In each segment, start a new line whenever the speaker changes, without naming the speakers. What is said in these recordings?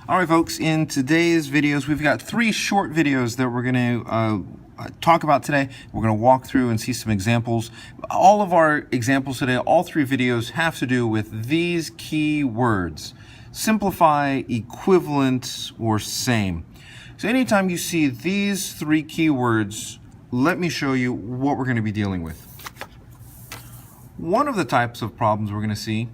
All right, folks, in today's videos, we've got 3 short videos that we're going to talk about today. We're going to walk through and see some examples. All of our examples today, all 3 videos have to do with these key words: simplify, equivalent, or same. So anytime you see these 3 keywords, let me show you what we're going to be dealing with. One of the types of problems we're going to see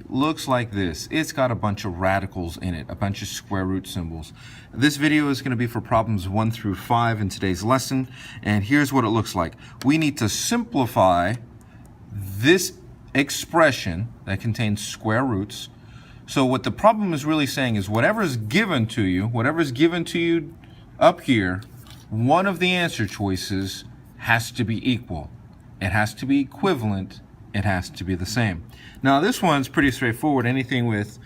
looks like this. It's got a bunch of radicals in it, a bunch of square root symbols. This video is going to be for problems 1 through 5 in today's lesson, and here's what it looks like. We need to simplify this expression that contains square roots. So what the problem is really saying is whatever's given to you up here, one of the answer choices has to be equal. It has to be equivalent. It has to be the same. Now this one's pretty straightforward. Anything with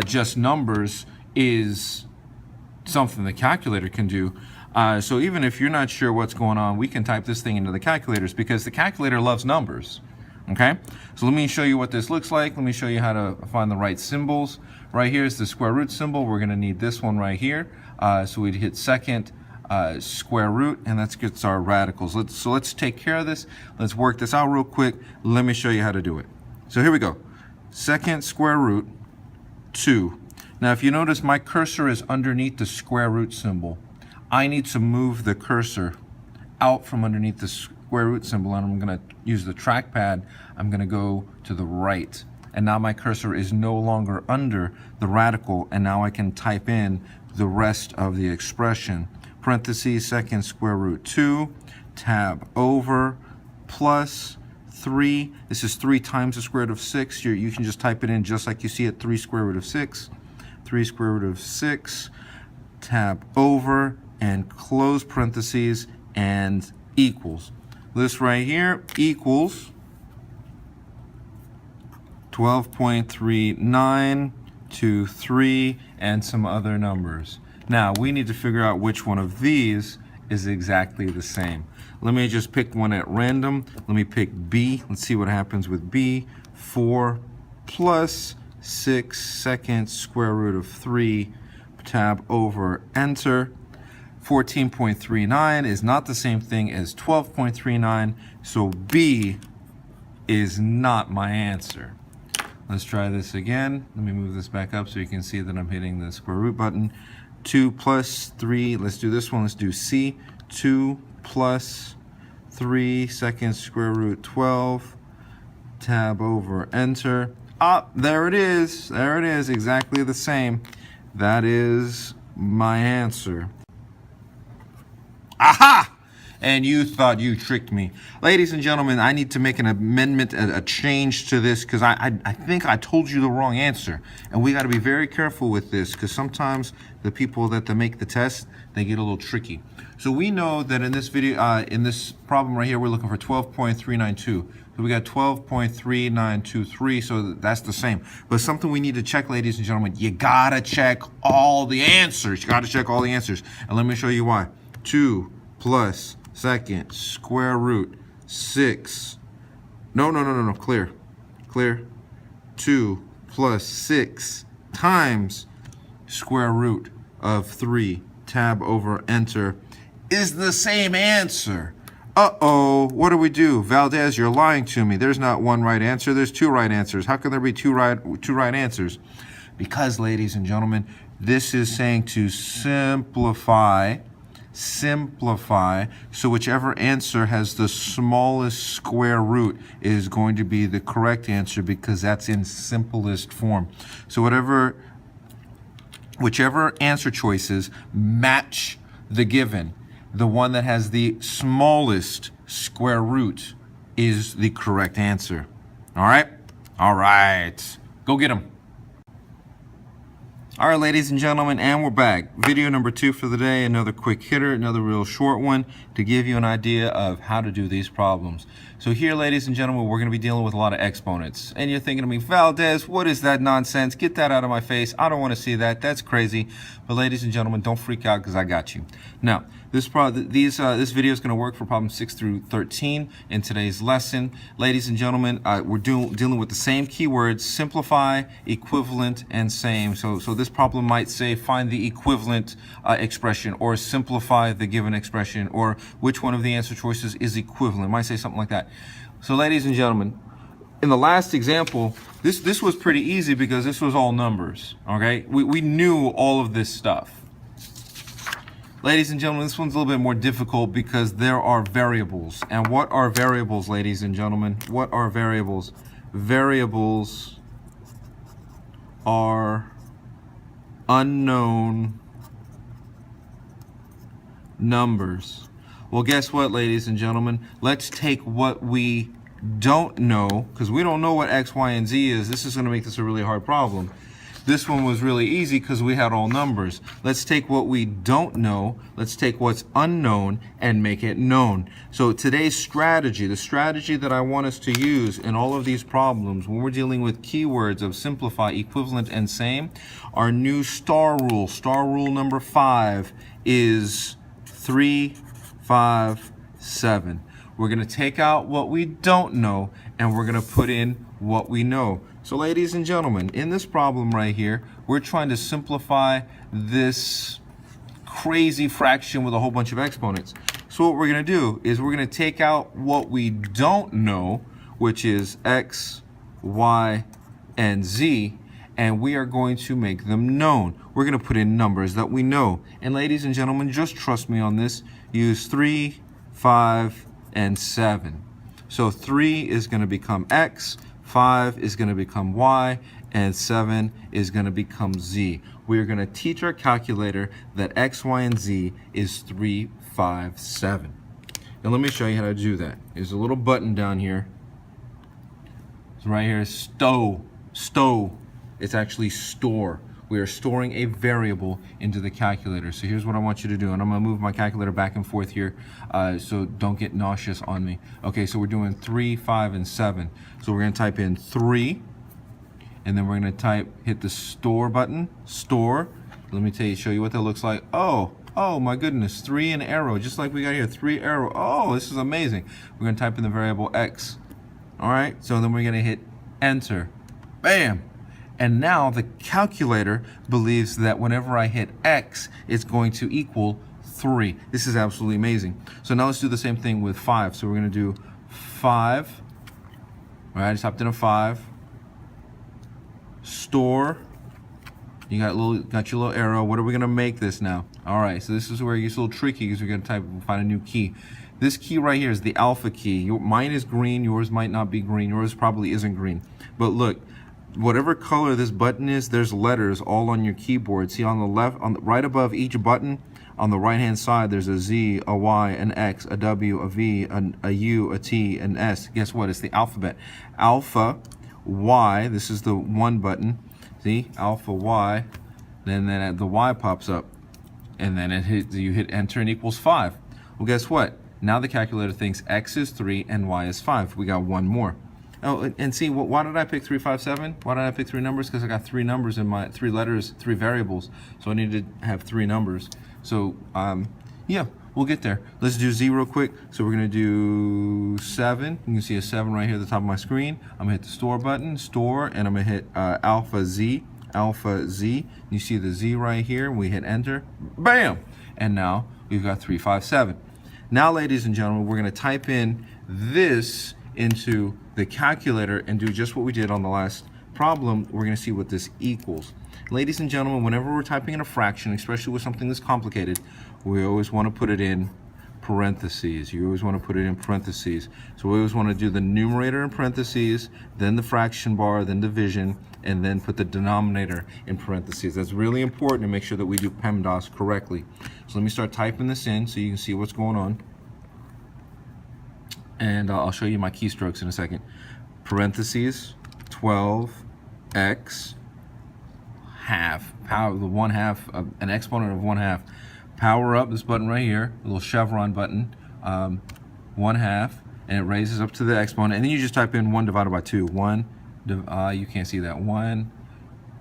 just numbers is something the calculator can do. So even if you're not sure what's going on, we can type this thing into the calculators because the calculator loves numbers. Okay, so let me show you what this looks like. Let me show you how to find the right symbols. Right here is the square root symbol. We're going to need this one right here. So we'd hit second square root, and that gets our radicals. Let's take care of this. Let's work this out real quick. Let me show you how to do it. So here we go. Second square root 2. Now if you notice, my cursor is underneath the square root symbol. I need to move the cursor out from underneath the square root symbol, and I'm going to use the trackpad. I'm going to go to the right, and now my cursor is no longer under the radical, and now I can type in the rest of the expression. Parentheses, second square root 2, tab over, plus 3. This is 3 times the square root of 6. You can just type it in just like you see it, 3 square root of 6. 3 square root of 6, tab over, and close parentheses, and equals. This right here equals 12.3923 and some other numbers. Now we need to figure out which one of these is exactly the same. Let me just pick one at random. Let me pick B. Let's see what happens with B. 4 plus 6 second square root of 3, tab over, enter. 14.39 is not the same thing as 12.39, so B is not my answer. Let's try this again. Let me move this back up so you can see that I'm hitting the square root button. 2 plus 3, let's do this one, let's do C. 2 plus 3 second square root 12, tab over, enter. Ah, there it is, exactly the same. That is my answer. Aha! And you thought you tricked me. Ladies and gentlemen, I need to make an amendment, a change to this, because I think I told you the wrong answer. And we got to be very careful with this, because sometimes the people that make the test, they get a little tricky. So we know that in this video, in this problem right here, we're looking for 12.392. So we got 12.3923, so that's the same. But something we need to check, ladies and gentlemen, you got to check all the answers. You got to check all the answers. And let me show you why. 2 plus second square root 6. No, clear. 2 plus 6 times square root of 3, tab over, enter, is the same answer. Uh-oh, what do we do? Valdez, you're lying to me. There's not one right answer, there's 2 right answers. How can there be two right answers? Because, ladies and gentlemen, this is saying to simplify, so whichever answer has the smallest square root is going to be the correct answer, because that's in simplest form. So whichever answer choices match the given, the one that has the smallest square root is the correct answer. All right, go get them. All right, ladies and gentlemen, and we're back. Video number 2 for the day, another quick hitter, another real short one to give you an idea of how to do these problems. So here, ladies and gentlemen, we're going to be dealing with a lot of exponents. And you're thinking to me, Valdez, what is that nonsense? Get that out of my face. I don't want to see that. That's crazy. But ladies and gentlemen, don't freak out, because I got you. Now, this video is going to work for problems 6 through 13 in today's lesson. Ladies and gentlemen, we're dealing with the same keywords: simplify, equivalent, and same. So this problem might say find the equivalent expression, or simplify the given expression, or which one of the answer choices is equivalent. It might say something like that. So ladies and gentlemen, in the last example, this was pretty easy because this was all numbers, okay? We knew all of this stuff. Ladies and gentlemen, this one's a little bit more difficult because there are variables. And what are variables, ladies and gentlemen? What are variables? Variables are unknown numbers. Well, guess what, ladies and gentlemen? Let's take what we don't know, because we don't know what X, Y, and Z is. This is going to make this a really hard problem. This one was really easy because we had all numbers. Let's take what we don't know, let's take what's unknown and make it known. So today's strategy, the strategy that I want us to use in all of these problems when we're dealing with keywords of simplify, equivalent, and same, our new star rule number 5 is 3, 5, 7. We're going to take out what we don't know and we're going to put in what we know. So ladies and gentlemen, in this problem right here, we're trying to simplify this crazy fraction with a whole bunch of exponents. So what we're going to do is we're going to take out what we don't know, which is X, Y, and Z, and we are going to make them known. We're going to put in numbers that we know. And ladies and gentlemen, just trust me on this. Use 3, 5, and 7. So 3 is going to become X, 5 is going to become Y, and 7 is going to become Z. We are going to teach our calculator that X, Y, and Z is 3, 5, 7. And let me show you how to do that. There's a little button down here. So right here is stow. It's actually store. We are storing a variable into the calculator. So here's what I want you to do, and I'm going to move my calculator back and forth here, so don't get nauseous on me. Okay, so we're doing 3, 5, and 7. So we're going to type in 3, and then we're going to hit the store button, store. Let me show you what that looks like. Oh my goodness, 3 and arrow, just like we got here, 3 arrow. Oh, this is amazing. We're going to type in the variable X. All right, so then we're going to hit enter. Bam. And now the calculator believes that whenever I hit X, it's going to equal 3. This is absolutely amazing. So now let's do the same thing with 5. So we're going to do 5. All right, I just typed in a 5. Store. You got your little arrow. What are we going to make this now? All right, so this is where it gets a little tricky because we're going to find a new key. This key right here is the alpha key. Mine is green. Yours might not be green. Yours probably isn't green. But look, whatever color this button is, there's letters all on your keyboard. See on the left, right above each button, on the right hand side, there's a Z, a Y, an X, a W, a V, a U, a T, an S. Guess what? It's the alphabet. Alpha, Y, this is the 1 button. See, alpha, Y, then the Y pops up. And then you hit enter and equals 5. Well, guess what? Now the calculator thinks X is 3 and Y is 5. We got one more. Oh, and see, why did I pick 3, 5, 7? Why did I pick 3 numbers? Because I got 3 numbers in my 3 letters, 3 variables. So I needed to have 3 numbers. So yeah, we'll get there. Let's do Z real quick. So we're gonna do 7. You can see a 7 right here at the top of my screen. I'm gonna hit the store button, store, and I'm gonna hit alpha Z. You see the Z right here. We hit enter. Bam! And now we've got 3, 5, 7. Now, ladies and gentlemen, we're gonna type in this into the calculator and do just what we did on the last problem. We're going to see what this equals. Ladies and gentlemen, whenever we're typing in a fraction, especially with something this complicated, we always want to put it in parentheses. You always want to put it in parentheses. So we always want to do the numerator in parentheses, then the fraction bar, then division, and then put the denominator in parentheses. That's really important to make sure that we do PEMDAS correctly. So let me start typing this in so you can see what's going on. And I'll show you my keystrokes in a second. Parentheses, 12x half, power, the 1/2, an exponent of 1/2. Power up, this button right here, a little chevron button, 1/2, and it raises up to the exponent. And then you just type in 1 divided by 2. You can't see that. 1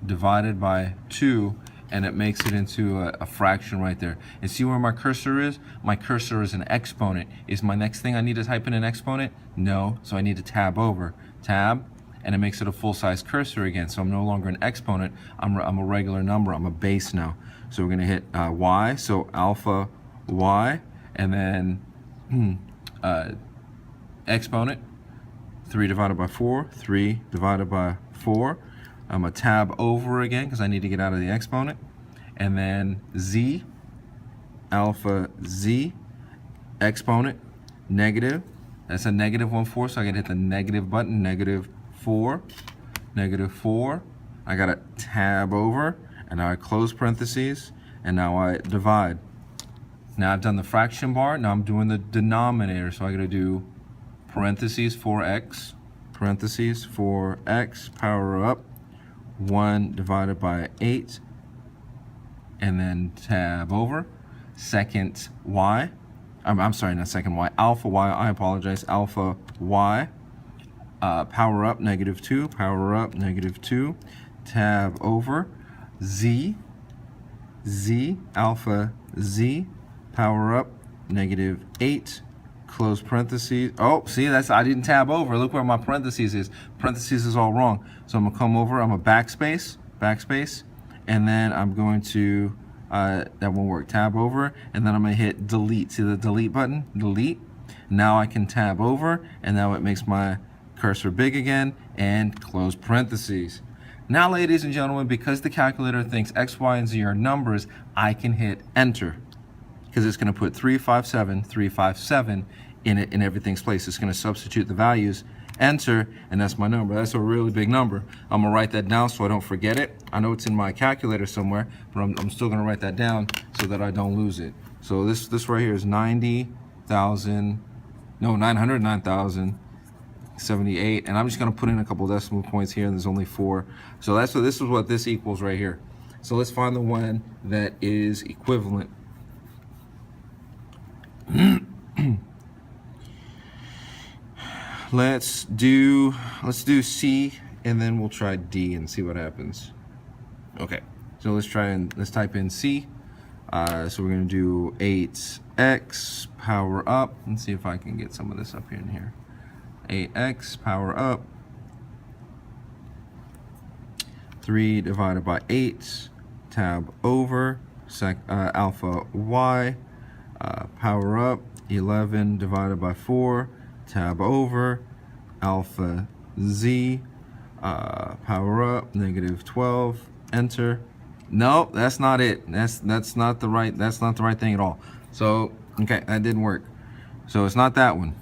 divided by 2. And it makes it into a fraction right there. And see where my cursor is? My cursor is an exponent. Is my next thing I need to type in an exponent? No, so I need to tab over. Tab, and it makes it a full-size cursor again. So I'm no longer an exponent, I'm a regular number, I'm a base now. So we're gonna hit y, so alpha y, and then exponent, 3 divided by 4, 3 divided by 4. I'm gonna tab over again because I need to get out of the exponent. And then z, alpha z, exponent, negative. That's a -1/4, so I gotta hit the negative button, -4, -4. I gotta tab over, and now I close parentheses, and now I divide. Now I've done the fraction bar, now I'm doing the denominator, so I gotta do parentheses 4x, parentheses 4x, power up, 1 divided by 8, and then tab over, second y, I'm sorry, not second y, alpha y, I apologize, alpha y, power up, -2, power up, -2, tab over, z, alpha z, power up, -8, close parentheses. Oh, see, I didn't tab over. Look where my parentheses is. Parentheses is all wrong. So I'm gonna come over, I'm a backspace, and then I'm going to, that won't work, tab over, and then I'm gonna hit delete. See the delete button? Delete. Now I can tab over, and now it makes my cursor big again, and close parentheses. Now, ladies and gentlemen, because the calculator thinks X, Y, and Z are numbers, I can hit enter, because it's gonna put 357 in it in everything's place. It's gonna substitute the values, enter, and that's my number. That's a really big number. I'm gonna write that down so I don't forget it. I know it's in my calculator somewhere, but I'm still gonna write that down so that I don't lose it. So this right here is 909,078, and I'm just gonna put in a couple decimal points here, and there's only 4. So this is what this equals right here. So let's find the one that is equivalent. Let's do C, and then we'll try D and see what happens. Okay, so let's type in C. So we're gonna do 8x power up. Let's see if I can get some of this up here in here. 8x power up, 3 divided by 8, tab over, alpha y, power up, 11 divided by 4, tab over, alpha z, power up, -12, enter. No, that's not it. That's not the right thing at all. So okay, that didn't work. So it's not that one.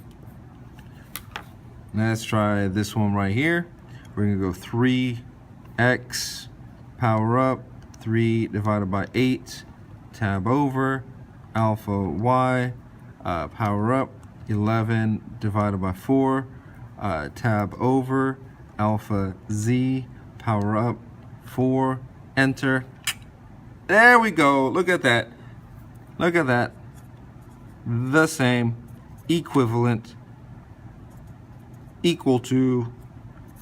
Let's try this one right here. We're gonna go 3x power up, 3 divided by 8, tab over, alpha y, power up, 11 divided by 4, tab over, alpha z, power up, 4, enter. There we go. Look at that. Look at that. The same, equivalent, equal to,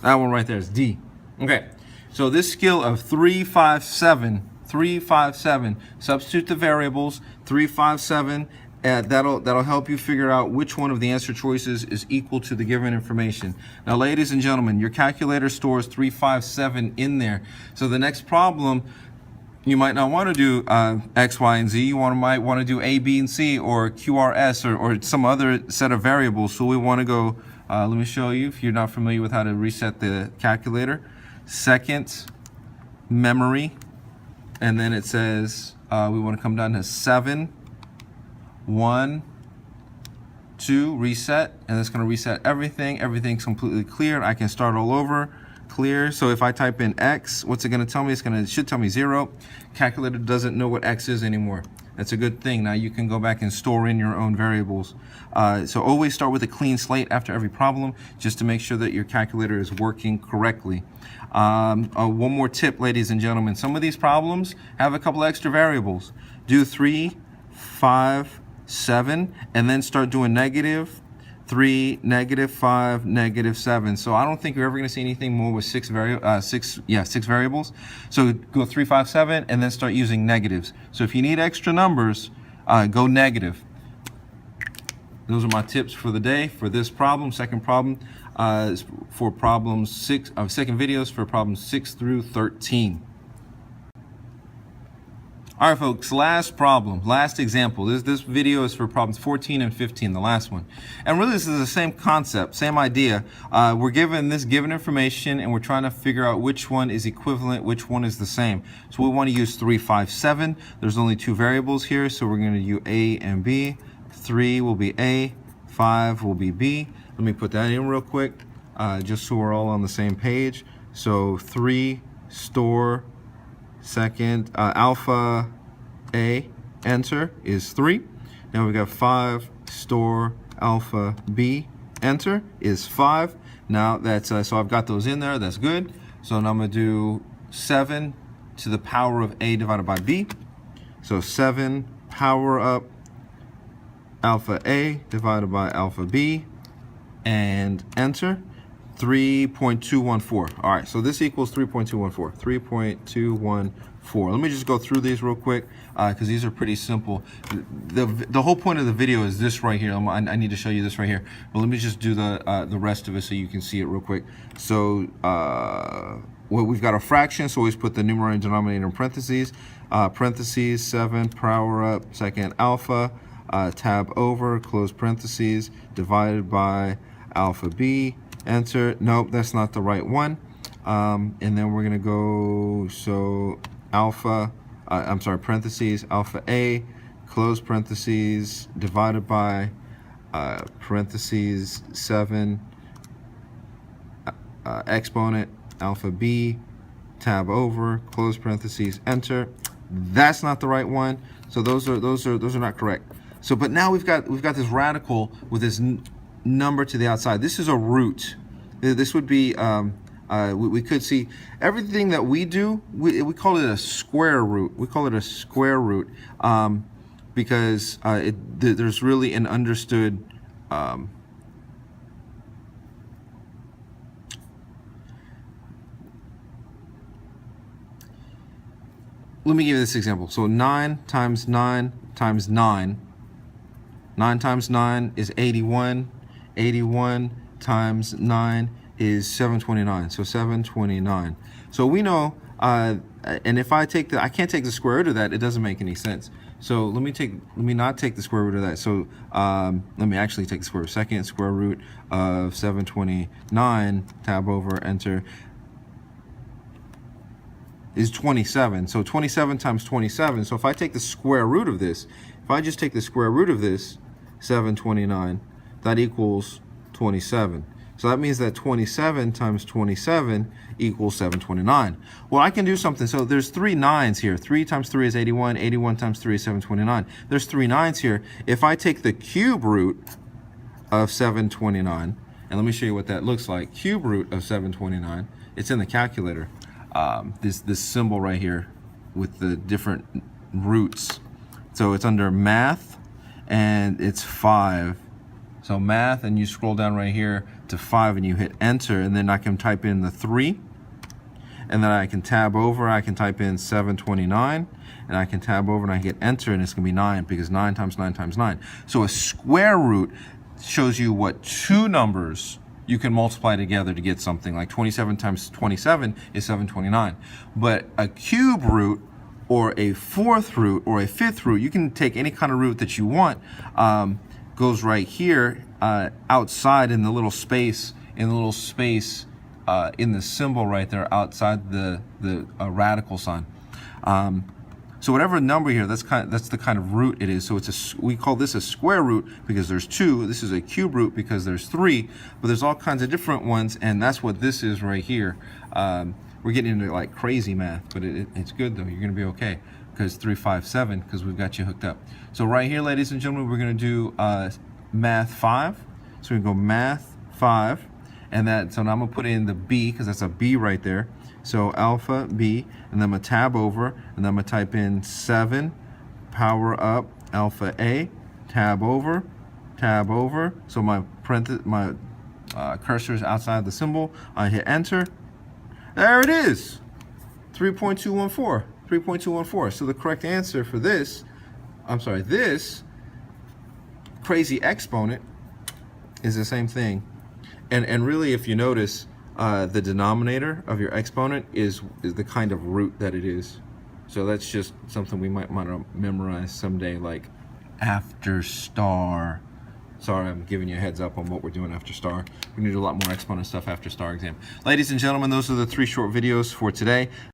that one right there is D. Okay, so this skill of 357, substitute the variables, 357, that'll help you figure out which one of the answer choices is equal to the given information. Now, ladies and gentlemen, your calculator stores 357 in there. So the next problem, you might not want to do X, Y, and Z. You might want to do A, B, and C, or QRS, or some other set of variables. So we want to go, let me show you if you're not familiar with how to reset the calculator. Second, memory, and then it says we want to come down to 7, 1, 2, reset, and it's going to reset everything. Everything's completely clear. I can start all over. Clear. So if I type in X, what's it going to tell me? It should tell me 0. Calculator doesn't know what X is anymore. That's a good thing. Now you can go back and store in your own variables. So always start with a clean slate after every problem, just to make sure that your calculator is working correctly. One more tip, ladies and gentlemen. Some of these problems have a couple extra variables. Do 3, 5, 7, and then start doing -3, -5, -7. So I don't think you're ever going to see anything more with 6 variables. So go 3, 5, 7, and then start using negatives. So if you need extra numbers, go negative. Those are my tips for the day for this problem, second problem. for problems second videos for problems 6 through 13. All right, folks, last problem, last example. This video is for problems 14 and 15, the last one. And really, this is the same concept, same idea. We're given information, and we're trying to figure out which one is equivalent, which one is the same. So we want to use 3, 5, 7. There's only two variables here, so we're going to use A and B. 3 will be A, 5 will be B. Let me put that in real quick, just so we're all on the same page. So 3 store second alpha A enter is 3. Now we got 5 store alpha B enter is 5. Now that's so I've got those in there. That's good. So now I'm gonna do 7 to the power of A divided by B. So 7 power up alpha A divided by alpha B and enter. 3.214. All right, so this equals 3.214. 3.214. Let me just go through these real quick because these are pretty simple. The whole point of the video is this right here. I need to show you this right here. But let me just do the rest of it so you can see it real quick. So well, we've got a fraction, so always put the numerator and denominator in parentheses. Parentheses 7 power up second alpha. Tab over, close parentheses, divided by alpha B. Enter. Nope, that's not the right one. And then we're gonna go, so alpha, I'm sorry, parentheses, alpha A, close parentheses, divided by parentheses 7, exponent, alpha B, tab over, close parentheses, enter. That's not the right one. So those are not correct. So, but now we've got this radical with this number to the outside. This is a root. This would be we could see everything that we do. We call it a square root. We call it a square root because there's really an understood. Let me give you this example. So 9 times 9 times 9. 9 times 9 is 81. 81 times 9 is 729. So 729. So we know, and if I can't take the square root of that, it doesn't make any sense. So let me not take the square root of that. So let me actually take the square root. Second square root of 729, tab over, enter, is 27. So 27 times 27. So if I take the square root of this, if I just take the square root of this, 729, that equals 27. So that means that 27 times 27 equals 729. Well, I can do something. So there's 3 9s here. 3 times 3 is 81. 81 times 3 is 729. There's 3 9s here. If I take the cube root of 729, and let me show you what that looks like. Cube root of 729, it's in the calculator. This symbol right here with the different roots. So it's under math, and it's 5. So math, and you scroll down right here to 5 and you hit enter, and then I can type in the 3, and then I can tab over, I can type in 729, and I can tab over and I hit enter, and it's gonna be 9 because 9 times 9 times 9. So a square root shows you what two numbers you can multiply together to get something. Like 27 times 27 is 729. But a cube root or a fourth root or a fifth root, you can take any kind of root that you want, goes right here outside in the little space, in the symbol right there outside the radical sign. So whatever number here, that's the kind of root it is. So we call this a square root because there's 2. This is a cube root because there's 3. But there's all kinds of different ones, and that's what this is right here. We're getting into like crazy math, but it's good though. You're gonna be okay because 3, 5, 7, because we've got you hooked up. So right here, ladies and gentlemen, we're gonna do math 5. So we can go math 5, and so now I'm gonna put in the B because that's a B right there. So alpha B, and then I'm gonna tab over, and then I'm gonna type in 7 power up alpha A, tab over. So my cursor is outside the symbol. I hit enter. There it is, 3.214. 3.214. So the correct answer for this crazy exponent is the same thing And really, if you notice, the denominator of your exponent is the kind of root that it is. So that's just something we might want to memorize someday, like after star. Sorry, I'm giving you a heads up on what we're doing after star. We're going to do a lot more exponent stuff after star exam. Ladies and gentlemen, those are the 3 short videos for today.